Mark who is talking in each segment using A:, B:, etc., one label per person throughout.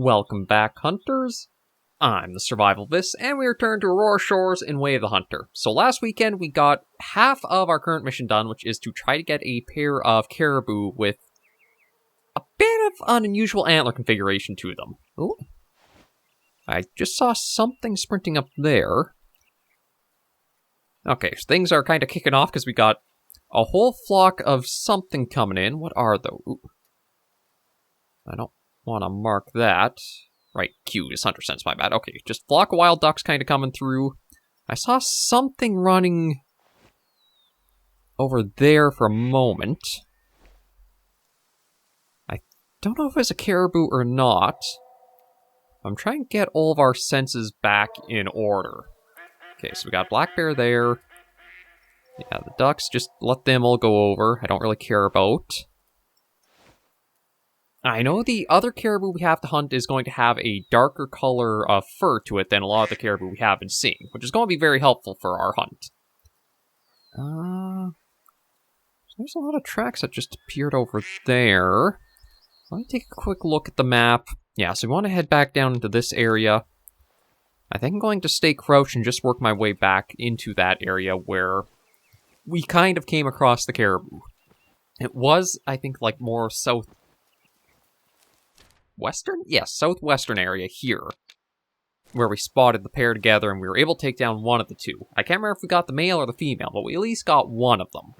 A: Welcome back, hunters. I'm the SurvivalVis, and we return to Aurora Shores in Way of the Hunter. So last weekend, we got half of our current mission done, which is to try to get a pair of caribou with a bit of an unusual antler configuration to them. Ooh. I just saw something sprinting up there. Okay, so things are kind of kicking off because we got a whole flock of something coming in. What are those? Ooh. I don't want to mark that. Right, Q is hunter sense, my bad. Okay, just flock of wild ducks kind of coming through. I saw something running over there for a moment. I don't know if it's a caribou or not. I'm trying to get all of our senses back in order. Okay, so we got black bear there. Yeah, the ducks, just let them all go over. I don't really care about. I know the other caribou we have to hunt is going to have a darker color of fur to it than a lot of the caribou we have been seeing, which is going to be very helpful for our hunt. There's a lot of tracks that just appeared over there. Let me take a quick look at the map. Yeah, so we want to head back down into this area. I think I'm going to stay crouched and just work my way back into that area where we kind of came across the caribou. It was, I think, like more southwestern? Yes, southwestern area here, where we spotted the pair together and we were able to take down one of the two. I can't remember if we got the male or the female, but we at least got one of them.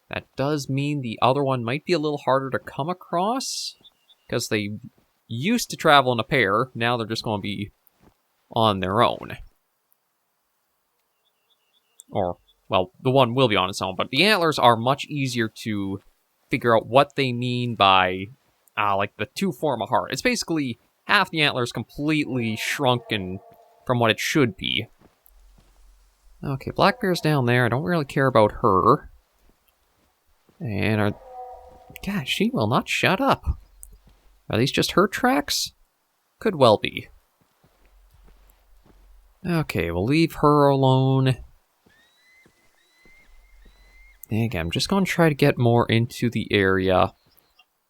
A: That does mean the other one might be a little harder to come across, because they used to travel in a pair, now they're just going to be on their own. Or, well, the one will be on its own, but the antlers are much easier to figure out what they mean by, like, the two form a heart. It's basically half the antlers completely shrunken from what it should be. Okay, black bear's down there. I don't really care about her. And God, she will not shut up. Are these just her tracks? Could well be. Okay, we'll leave her alone. And again, I'm just going to try to get more into the area.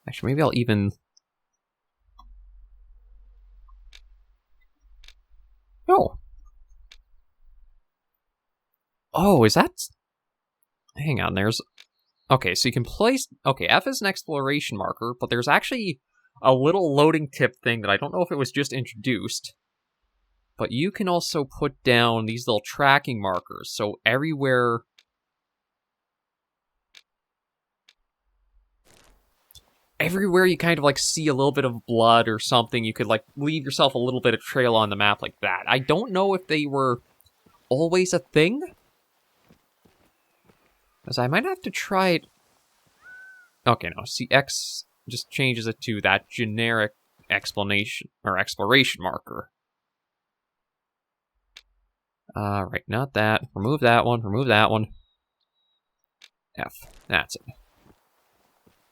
A: Actually, maybe I'll even... Oh, is that... Hang on, there's... Okay, so you can place... Okay, F is an exploration marker, but there's actually a little loading tip thing that I don't know if it was just introduced. But you can also put down these little tracking markers, so everywhere... Everywhere you kind of, like, see a little bit of blood or something, you could, like, leave yourself a little bit of trail on the map like that. I don't know if they were always a thing, because I might have to try it... Okay, no, see, X just changes it to that generic explanation, or exploration marker. Right, not that. Remove that one, remove that one. F, that's it.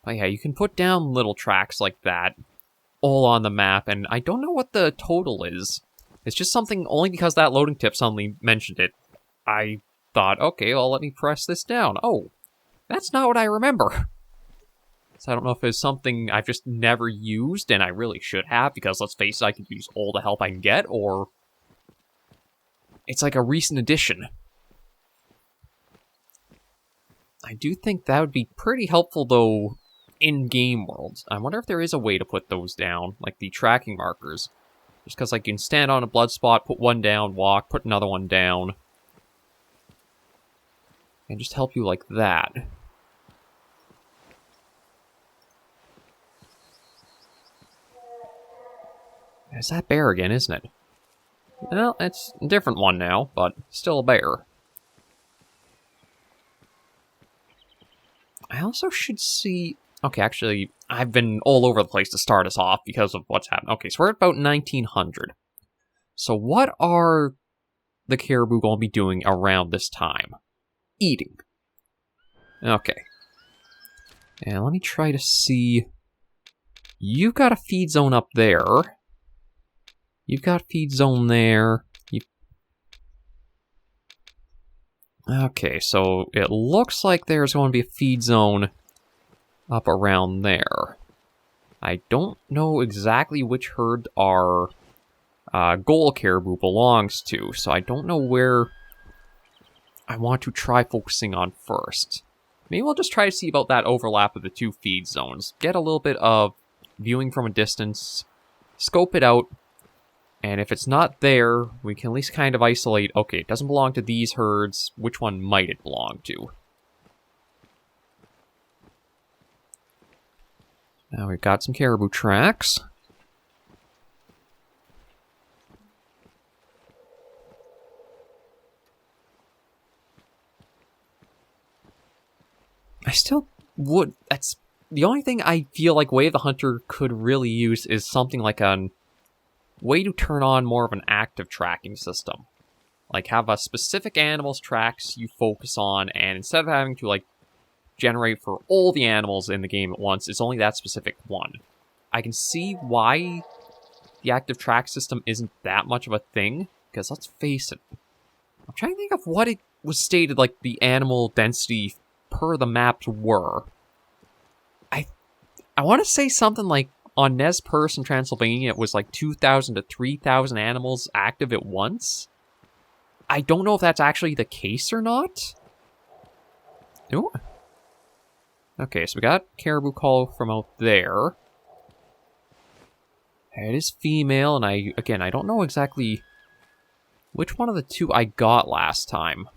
A: But yeah, you can put down little tracks like that, all on the map, and I don't know what the total is. It's just something, only because that loading tip suddenly mentioned it, I thought, okay, well, let me press this down. Oh, that's not what I remember. So I don't know if it's something I've just never used, and I really should have, because let's face it, I could use all the help I can get, or it's like a recent addition. I do think that would be pretty helpful, though, in-game worlds. I wonder if there is a way to put those down, like the tracking markers. Just because, like, you can stand on a blood spot, put one down, walk, put another one down. And just help you like that. It's that bear again, isn't it? Well, it's a different one now, but still a bear. I also should see... Okay, actually, I've been all over the place to start us off because of what's happened. Okay, so we're at about 1900. So what are the caribou going to be doing around this time? Eating. Okay. And let me try to see... You've got a feed zone up there. You've got a feed zone there. Okay, so it looks like there's going to be a feed zone up around there. I don't know exactly which herd our goal caribou belongs to, so I don't know where I want to try focusing on first. Maybe we'll just try to see about that overlap of the two feed zones. Get a little bit of viewing from a distance, scope it out, and if it's not there, we can at least kind of isolate, okay, it doesn't belong to these herds, which one might it belong to? Now we've got some caribou tracks. I still would, that's the only thing I feel like Way of the Hunter could really use is something like a way to turn on more of an active tracking system. Like have a specific animal's tracks you focus on, and instead of having to like generate for all the animals in the game at once, it's only that specific one. I can see why the active track system isn't that much of a thing, because let's face it, I'm trying to think of what it was stated like the animal density per the maps were. I want to say something like on Nez Perce in Transylvania it was like 2,000 to 3,000 animals active at once. I don't know if that's actually the case or not. Ooh. Okay, so we got caribou call from out there. It is female, and I don't know exactly which one of the two I got last time.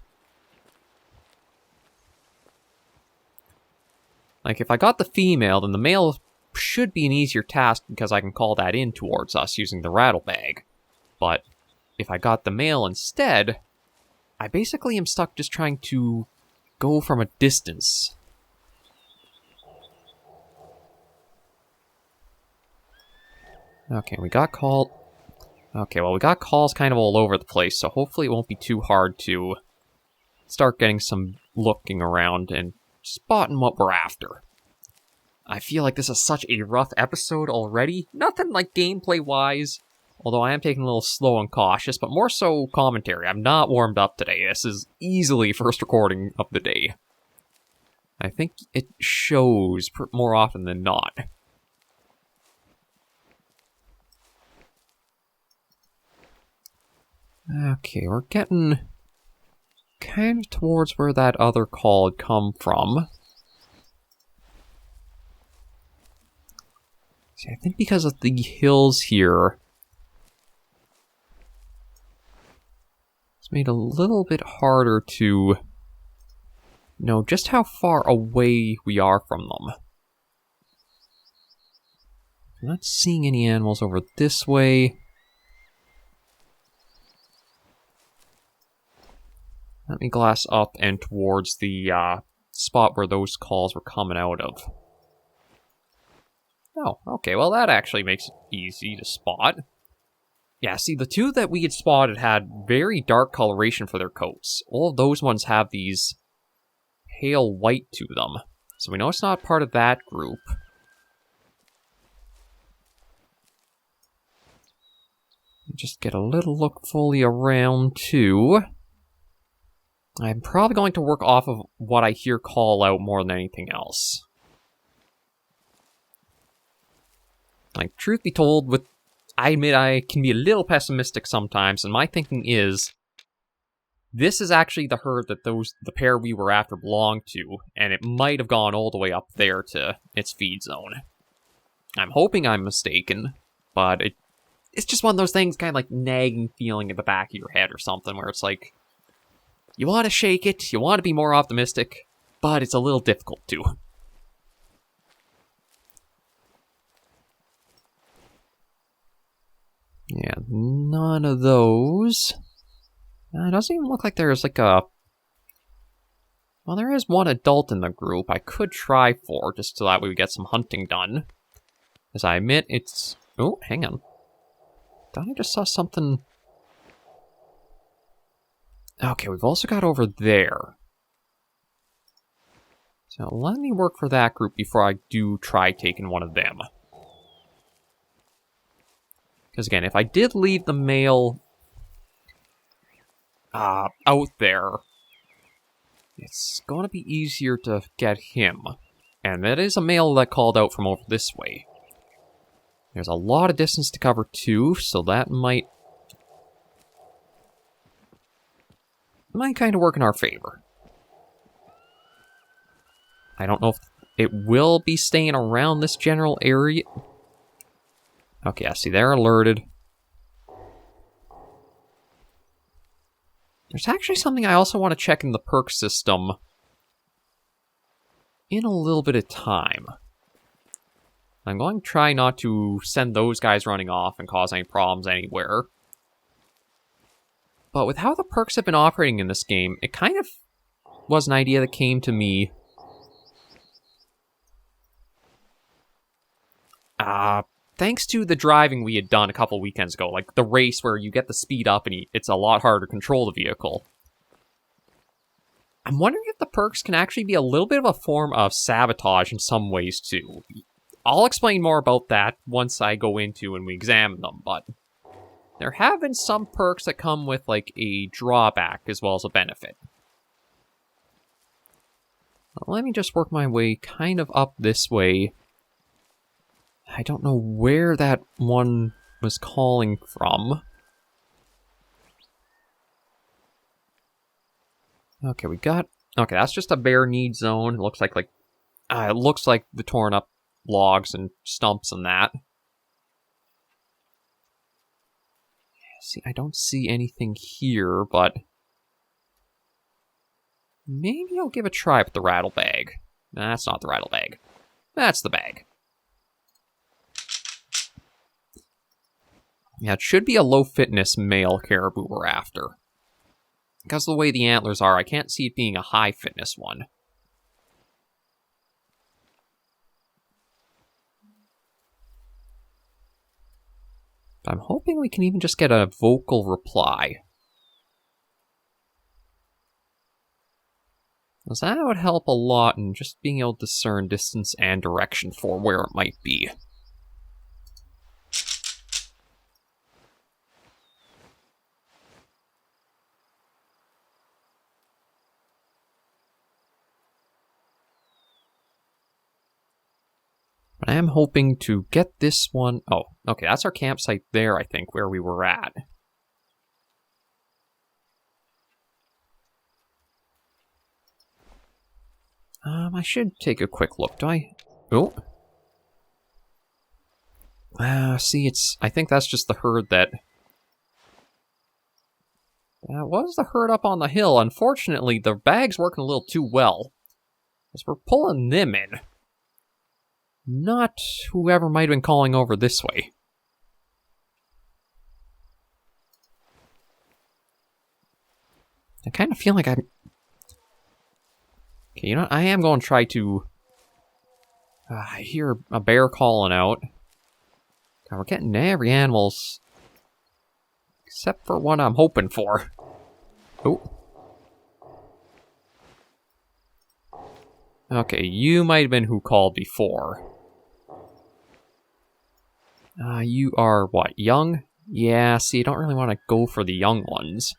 A: Like, if I got the female, then the male should be an easier task because I can call that in towards us using the rattle bag. But if I got the male instead, I basically am stuck just trying to go from a distance. Okay, we got called. Okay, well, we got calls kind of all over the place, so hopefully it won't be too hard to start getting some looking around and spotting what we're after. I feel like this is such a rough episode already. Nothing like gameplay-wise, although I am taking a little slow and cautious, but more so commentary. I'm not warmed up today. This is easily first recording of the day. I think it shows more often than not. Okay, we're getting kind of towards where that other call had come from. See, I think because of the hills here, it's made it a little bit harder to know just how far away we are from them. I'm not seeing any animals over this way. Let me glass up and towards the spot where those calls were coming out of. Oh, okay, well that actually makes it easy to spot. Yeah, see, the two that we had spotted had very dark coloration for their coats. All of those ones have these pale white to them. So we know it's not part of that group. Just get a little look fully around, too. I'm probably going to work off of what I hear call out more than anything else. Like, truth be told, I admit I can be a little pessimistic sometimes, and my thinking is, this is actually the herd that the pair we were after belonged to, and it might have gone all the way up there to its feed zone. I'm hoping I'm mistaken, but it's just one of those things, kind of like nagging feeling at the back of your head or something, where it's like, you want to shake it, you want to be more optimistic, but it's a little difficult to. Yeah, none of those. It doesn't even look like there's like a... Well, there is one adult in the group I could try for, just so that way we get some hunting done. As I admit, it's... Oh, hang on. Thought I just saw something... Okay, we've also got over there. So let me work for that group before I do try taking one of them. Because again, if I did leave the male out there, it's going to be easier to get him. And that is a male that called out from over this way. There's a lot of distance to cover too, so that might kind of work in our favor. I don't know if it will be staying around this general area. Okay, I see they're alerted. There's actually something I also want to check in the perk system in a little bit of time. I'm going to try not to send those guys running off and cause any problems anywhere. But with how the perks have been operating in this game, it kind of was an idea that came to me. Thanks to the driving we had done a couple weekends ago, like the race where you get the speed up and it's a lot harder to control the vehicle. I'm wondering if the perks can actually be a little bit of a form of sabotage in some ways too. I'll explain more about that once I go into and we examine them, but there have been some perks that come with like a drawback as well as a benefit. Let me just work my way kind of up this way. I don't know where that one was calling from. Okay, we got... Okay, that's just a bare need zone. It looks like the torn up logs and stumps and that. See, I don't see anything here, but maybe I'll give a try with the rattle bag. Nah, that's not the rattle bag. That's the bag. Yeah, it should be a low fitness male caribou we're after. Because of the way the antlers are, I can't see it being a high fitness one. But I'm hoping we can even just get a vocal reply. Because that would help a lot in just being able to discern distance and direction for where it might be. But I am hoping to get this one... Oh, okay, that's our campsite there, I think, where we were at. I should take a quick look, do I? Oh. See, I think that's just the herd that... That was the herd up on the hill. Unfortunately, the bag's working a little too well. Because we're pulling them in. Not whoever might have been calling over this way. I kind of feel like I'm... Okay, you know what? I am going to try to... I hear a bear calling out. God, we're getting every animal's... Except for what I'm hoping for. Oh. Okay, you might have been who called before. You are, what, young? Yeah, see, I don't really want to go for the young ones.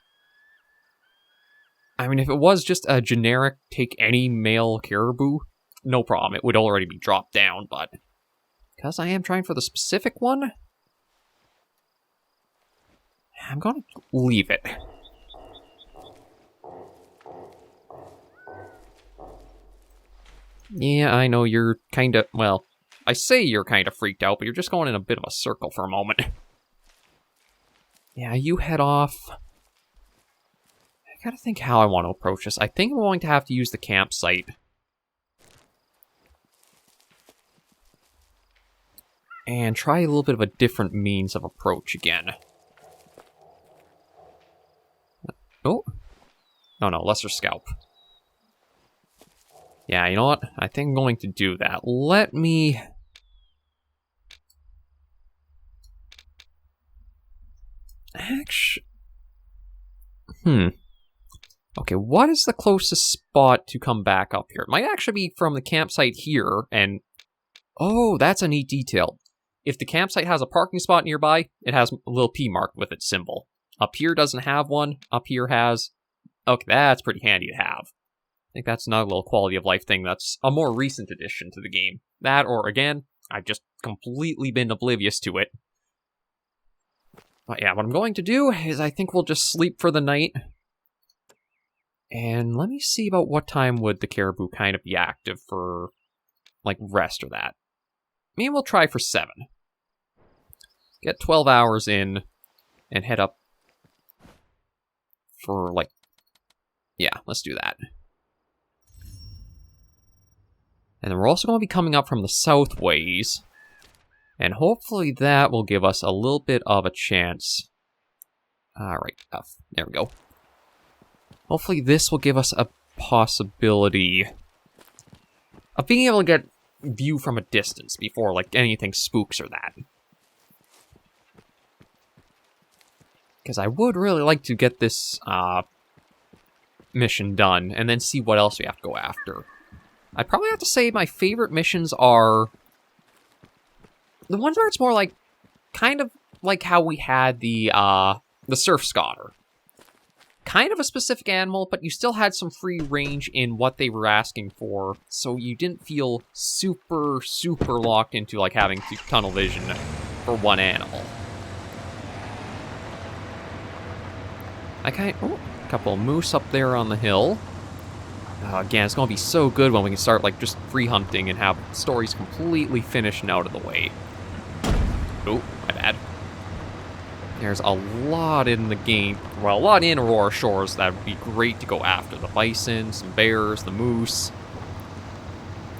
A: I mean, if it was just a generic take any male caribou, no problem, it would already be dropped down, but... Because I am trying for the specific one, I'm going to leave it. Yeah, I know you're kind of, well, I say you're kind of freaked out, but you're just going in a bit of a circle for a moment. Yeah, you head off. I gotta think how I want to approach this. I think I'm going to have to use the campsite. And try a little bit of a different means of approach again. Oh. No, lesser scalp. Yeah, you know what? I think I'm going to do that. Let me... Actually... Okay, what is the closest spot to come back up here? It might actually be from the campsite here, and... Oh, that's a neat detail. If the campsite has a parking spot nearby, it has a little P marked with its symbol. Up here doesn't have one. Up here has... Okay, that's pretty handy to have. I think that's another little quality of life thing that's a more recent addition to the game. That, or again, I've just completely been oblivious to it. But yeah, what I'm going to do is I think we'll just sleep for the night. And let me see about what time would the caribou kind of be active for, like, rest or that. Maybe we'll try for 7. Get 12 hours in and head up for, like, yeah, let's do that. And then we're also going to be coming up from the south ways. And hopefully that will give us a little bit of a chance. Alright, there we go. Hopefully this will give us a possibility of being able to get view from a distance before, like, anything spooks or that. Because I would really like to get this mission done, and then see what else we have to go after. I'd probably have to say my favorite missions are the ones where it's more like, kind of like how we had the surf scotter. Kind of a specific animal, but you still had some free range in what they were asking for, so you didn't feel super, super locked into, like, having tunnel vision for one animal. A couple of moose up there on the hill. Again, it's going to be so good when we can start, like, just free hunting and have stories completely finished and out of the way. Oh, my bad. There's a lot in the game, well, a lot in Aurora Shores that would be great to go after. The bison, some bears, the moose.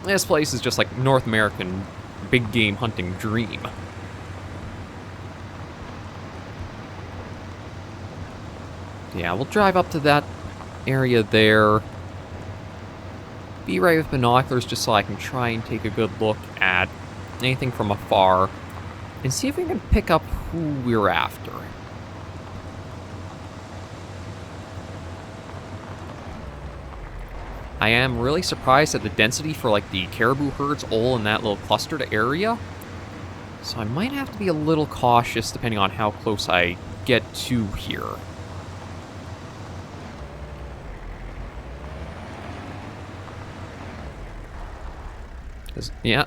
A: This place is just like North American big game hunting dream. Yeah, we'll drive up to that area there. Be right with binoculars just so I can try and take a good look at anything from afar. And see if we can pick up who we're after. I am really surprised at the density for, like, the caribou herds all in that little clustered area. So I might have to be a little cautious depending on how close I get to here. Yeah.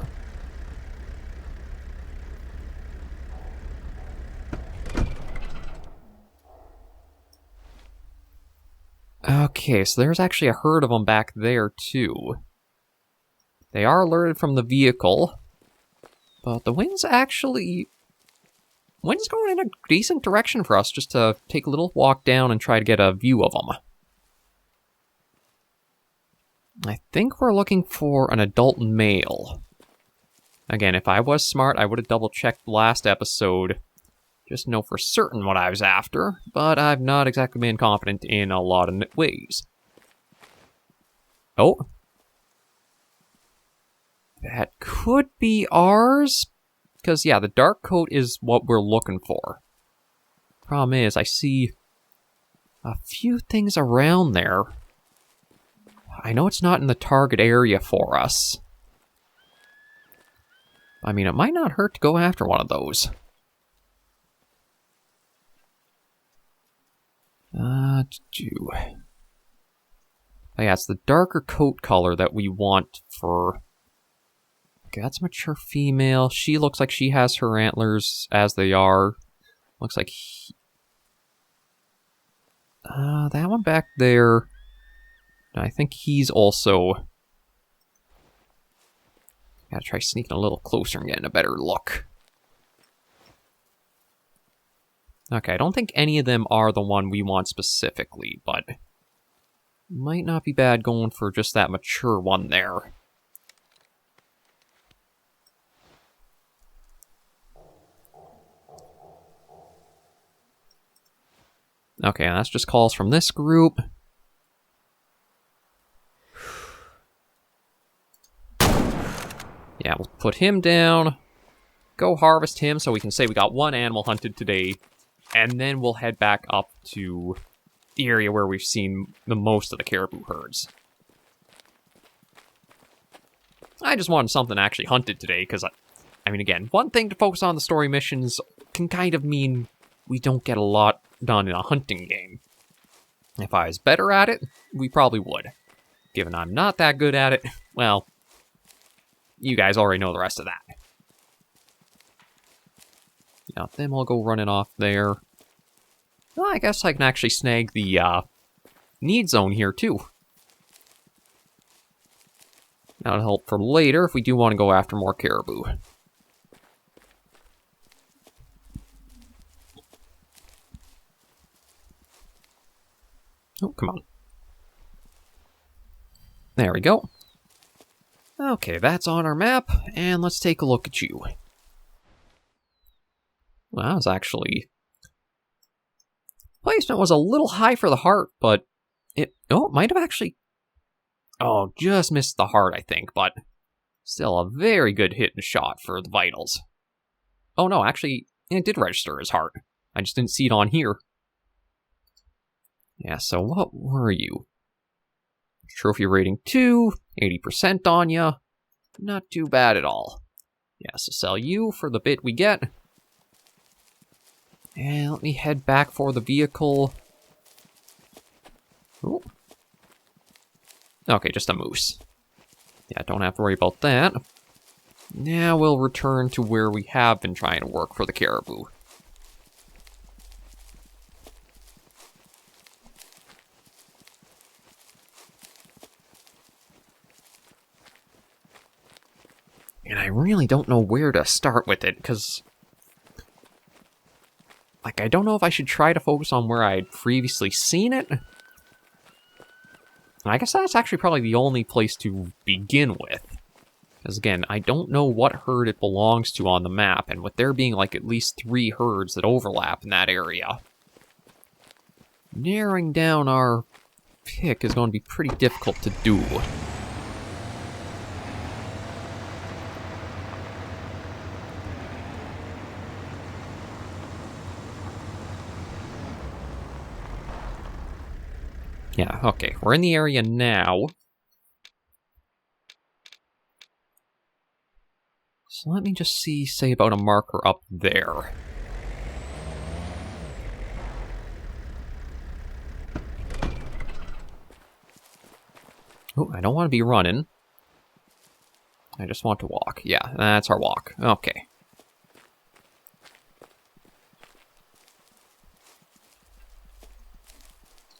A: Okay, so there's actually a herd of them back there, too. They are alerted from the vehicle, but the wind's going in a decent direction for us just to take a little walk down and try to get a view of them. I think we're looking for an adult male. Again, if I was smart, I would have double-checked last episode. Just know for certain what I was after, but I've not exactly been confident in a lot of ways. Oh. That could be ours. Because, yeah, the dark coat is what we're looking for. Problem is, I see a few things around there. I know it's not in the target area for us. I mean, it might not hurt to go after one of those. Oh yeah, it's the darker coat color that we want for... Okay, that's a mature female. She looks like she has her antlers as they are. Looks like... that one back there... I think he's also... Gotta try sneaking a little closer and getting a better look. Okay, I don't think any of them are the one we want specifically, but... Might not be bad going for just that mature one there. Okay, that's just calls from this group. Yeah, we'll put him down. Go harvest him so we can say we got one animal hunted today. And then we'll head back up to the area where we've seen the most of the caribou herds. I just wanted something actually hunted today, because, I mean, again, one thing to focus on the story missions can kind of mean we don't get a lot done in a hunting game. If I was better at it, we probably would. Given I'm not that good at it, well, you guys already know the rest of that. Now, them all go running off there. Well, I guess I can actually snag the need zone here, too. That'll help for later if we do want to go after more caribou. Oh, come on. There we go. Okay, that's on our map, and let's take a look at you. Well, that was actually... Placement was a little high for the heart, but it might have actually... Oh, just missed the heart, I think, but still a very good hit and shot for the vitals. Oh no, actually, it did register as heart. I just didn't see it on here. Yeah, so what were you? Trophy rating 2, 80% on ya. Not too bad at all. Yeah, so sell you for the bit we get. And let me head back for the vehicle. Ooh. Okay, just a moose. Yeah, don't have to worry about that. Now we'll return to where we have been trying to work for the caribou. And I really don't know where to start with it, because... Like, I don't know if I should try to focus on where I'd previously seen it. I guess that's actually probably the only place to begin with. Because again, I don't know what herd it belongs to on the map, and with there being like at least 3 herds that overlap in that area, narrowing down our pick is going to be pretty difficult to do. Yeah, okay, we're in the area now. So let me just say about a marker up there. Oh, I don't want to be running. I just want to walk. Yeah, that's our walk. Okay.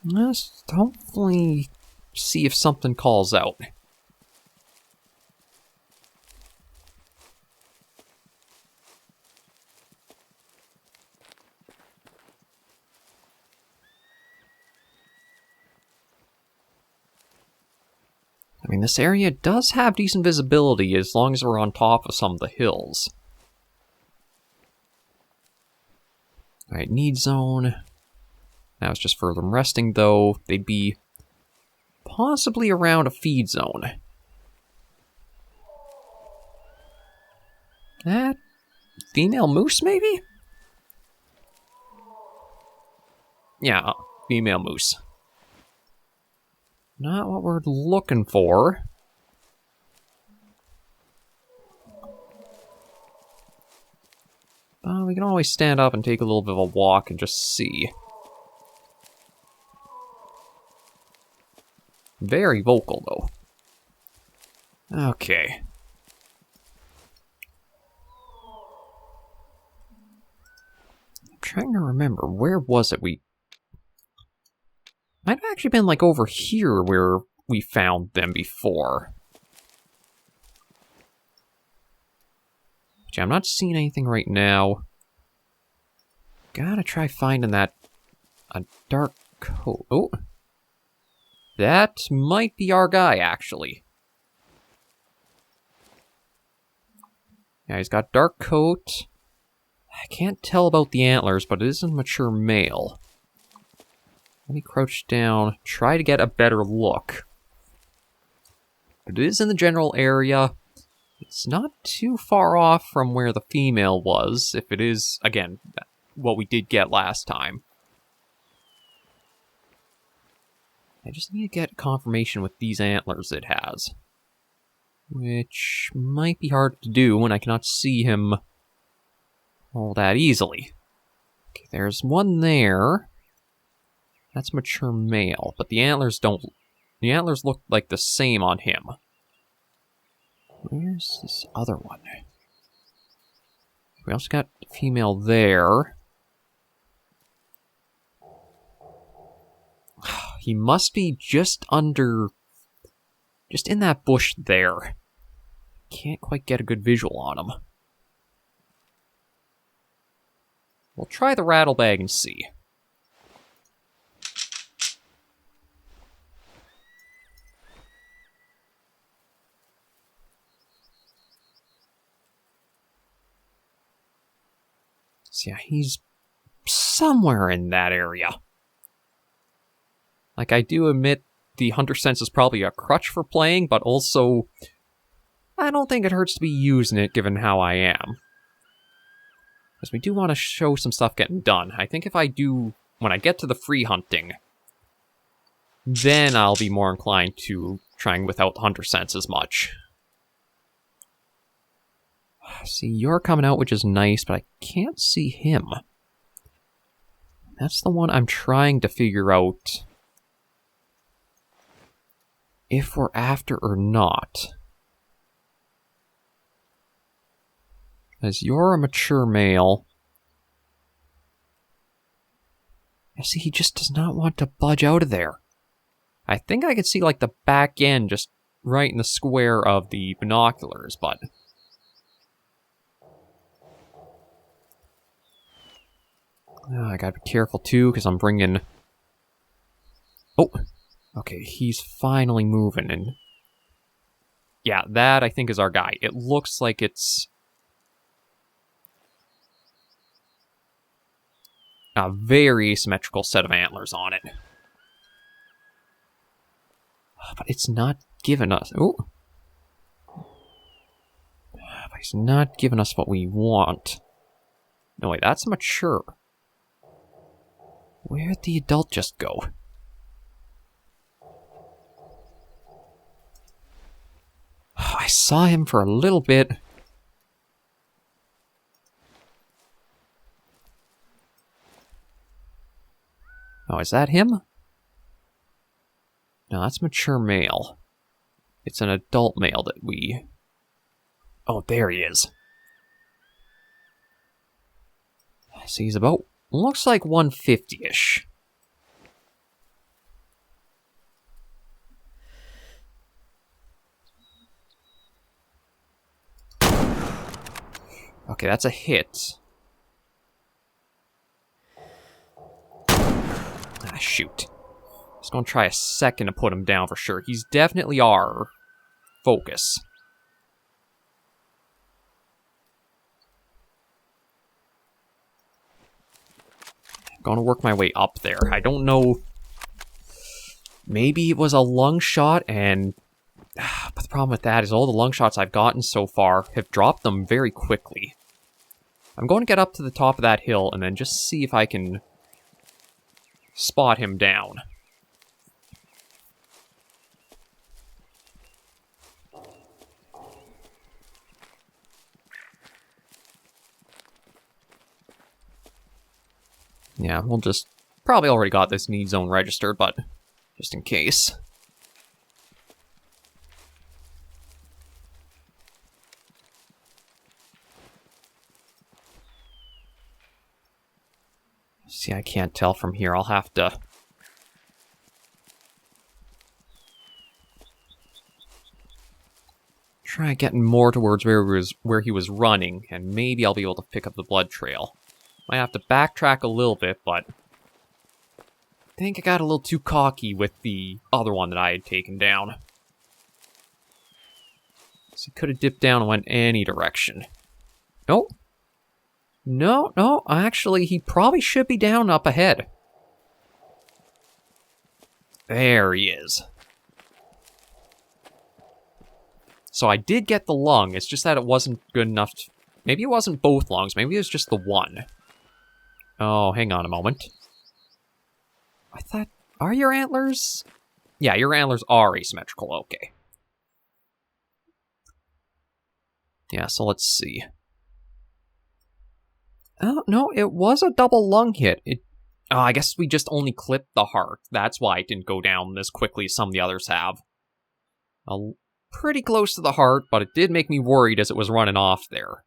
A: Let's hopefully see if something calls out. I mean, this area does have decent visibility as long as we're on top of some of the hills. Alright, need zone. Now it's just for them resting, though. They'd be possibly around a feed zone. That female moose, maybe? Yeah, female moose. Not what we're looking for. We can always stand up and take a little bit of a walk and just see. Very vocal, though. Okay. I'm trying to remember, where was it we... Might have actually been, like, over here where we found them before. But yeah, I'm not seeing anything right now. Gotta try finding that... a dark coat. Oh! That might be our guy, actually. Yeah, he's got dark coat. I can't tell about the antlers, but it is a mature male. Let me crouch down, try to get a better look. But it is in the general area. It's not too far off from where the female was, if it is, again, what we did get last time. I just need to get confirmation with these antlers it has. Which might be hard to do when I cannot see him all that easily. Okay, there's one there. That's mature male, but the antlers don't... The antlers look like the same on him. Where's this other one? We also got female there. He must be just under... just in that bush there. Can't quite get a good visual on him. We'll try the rattle bag and see. So yeah, he's somewhere in that area. Like, I do admit the hunter sense is probably a crutch for playing, but also I don't think it hurts to be using it given how I am. Because we do want to show some stuff getting done. I think if I do, when I get to the free hunting, then I'll be more inclined to trying without the hunter sense as much. See, you're coming out, which is nice, but I can't see him. That's the one I'm trying to figure out if we're after or not. As you're a mature male. I see he just does not want to budge out of there. I think I could see, like, the back end just right in the square of the binoculars, but... I gotta be careful, too, because I'm bringing... Oh! Okay, he's finally moving, and... Yeah, that, I think, is our guy. It looks like it's... a very asymmetrical set of antlers on it. But it's not giving us... Oh! But it's not giving us what we want. No, wait, that's mature. Where'd the adult just go? I saw him for a little bit. Oh, is that him? No, that's mature male. It's an adult male that we... Oh, there he is. I see he's about... looks like 150-ish. Okay, that's a hit. Ah, shoot. Just gonna try a second to put him down for sure. He's definitely our focus. I'm gonna work my way up there. I don't know. Maybe it was a lung shot, and... but the problem with that is all the lung shots I've gotten so far have dropped them very quickly. I'm going to get up to the top of that hill and then just see if I can spot him down. Yeah, we'll just... probably already got this need zone registered, but just in case. See, I can't tell from here. I'll have to... try getting more towards where he was running, and maybe I'll be able to pick up the blood trail. Might have to backtrack a little bit, but... I think I got a little too cocky with the other one that I had taken down. So he could have dipped down and went any direction. Nope. No, actually, he probably should be down up ahead. There he is. So I did get the lung, it's just that it wasn't good enough to... Maybe it wasn't both lungs, maybe it was just the one. Oh, hang on a moment. I thought... Are your antlers... Yeah, your antlers are asymmetrical, okay. Yeah, so let's see. Oh, no, it was a double lung hit. I guess we just only clipped the heart. That's why it didn't go down as quickly as some of the others have. Pretty close to the heart, but it did make me worried as it was running off there.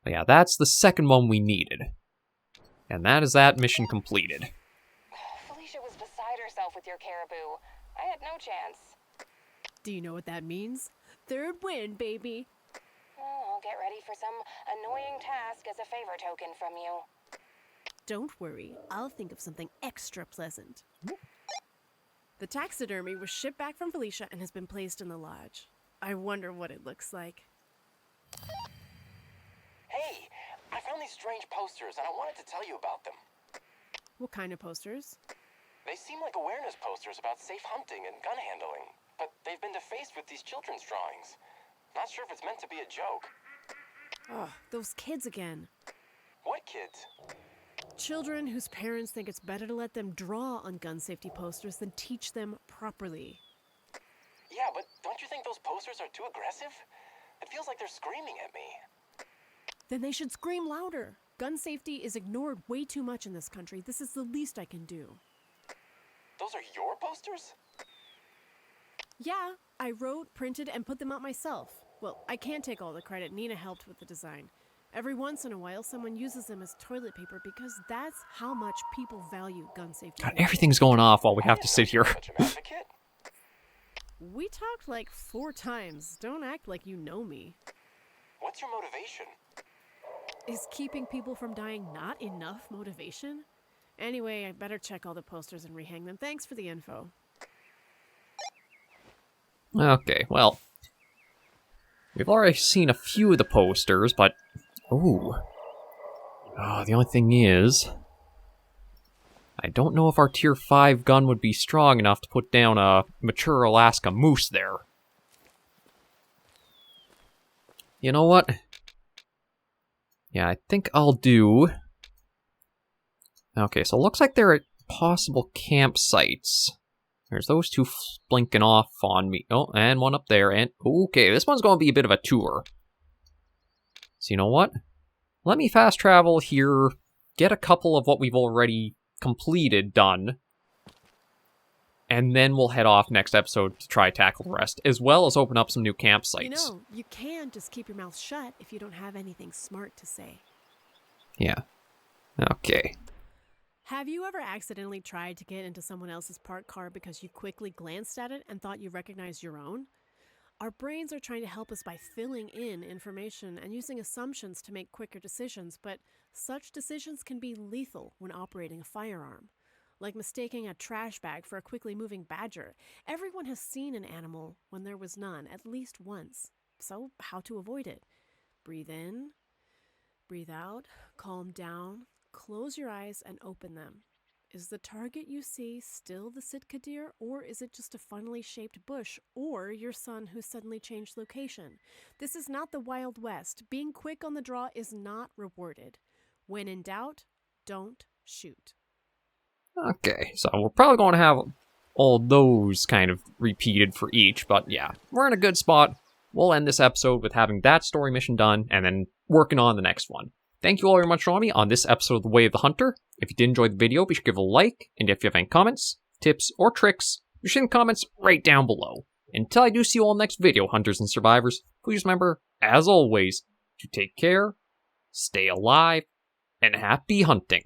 A: But yeah, that's the second one we needed. And that is that mission completed.
B: Felicia was beside herself with your caribou. I had no chance.
C: Do you know what that means? Third win, baby.
B: Well, I'll get ready for some annoying task as a favor token from you.
C: Don't worry, I'll think of something extra pleasant. The taxidermy was shipped back from Felicia and has been placed in the lodge. I wonder what it looks like.
D: Hey, I found these strange posters and I wanted to tell you about them.
C: What kind of posters?
D: They seem like awareness posters about safe hunting and gun handling, but they've been defaced with these children's drawings. Not sure if it's meant to be a joke.
C: Oh, those kids again.
D: What kids?
C: Children whose parents think it's better to let them draw on gun safety posters than teach them properly.
D: Yeah, but don't you think those posters are too aggressive? It feels like they're screaming at me.
C: Then they should scream louder. Gun safety is ignored way too much in this country. This is the least I can do.
D: Those are your posters?
C: Yeah, I wrote, printed, and put them out myself. Well, I can't take all the credit. Nina helped with the design. Every once in a while, someone uses them as toilet paper because that's how much people value gun safety.
A: God, everything's going off while we have to sit here.
D: Such an advocate.
C: We talked like 4 times. Don't act like you know me.
D: What's your motivation?
C: Is keeping people from dying not enough motivation? Anyway, I better check all the posters and rehang them. Thanks for the info.
A: Okay, well, we've already seen a few of the posters, but... Ooh. Oh, the only thing is... I don't know if our Tier 5 gun would be strong enough to put down a mature Alaska moose there. You know what? Yeah, I think I'll do... Okay, so it looks like they're at possible campsites. There's those 2 blinking off on me. Oh, and one up there. And okay, this one's going to be a bit of a tour. So you know what? Let me fast travel here, get a couple of what we've already completed done, and then we'll head off next episode to try tackle the rest, as well as open up some new campsites.
C: You know, you can just keep your mouth shut if you don't have anything smart to say.
A: Yeah. Okay.
C: Have you ever accidentally tried to get into someone else's parked car because you quickly glanced at it and thought you recognized your own? Our brains are trying to help us by filling in information and using assumptions to make quicker decisions, but such decisions can be lethal when operating a firearm. Like mistaking a trash bag for a quickly moving badger. Everyone has seen an animal when there was none, at least once. So, how to avoid it? Breathe in, breathe out, calm down, close your eyes and open them. Is the target you see still the Sitka deer, or is it just a funnily shaped bush, or your son who suddenly changed location? This is not the Wild West. Being quick on the draw is not rewarded. When in doubt, don't shoot.
A: Okay, so we're probably going to have all those kind of repeated for each, but yeah, we're in a good spot. We'll end this episode with having that story mission done, and then working on the next one. Thank you all very much for joining me on this episode of The Way of the Hunter. If you did enjoy the video, be sure to give it a like, and if you have any comments, tips, or tricks, be sure in the comments right down below. Until I do see you all next video, hunters and survivors, please remember, as always, to take care, stay alive, and happy hunting.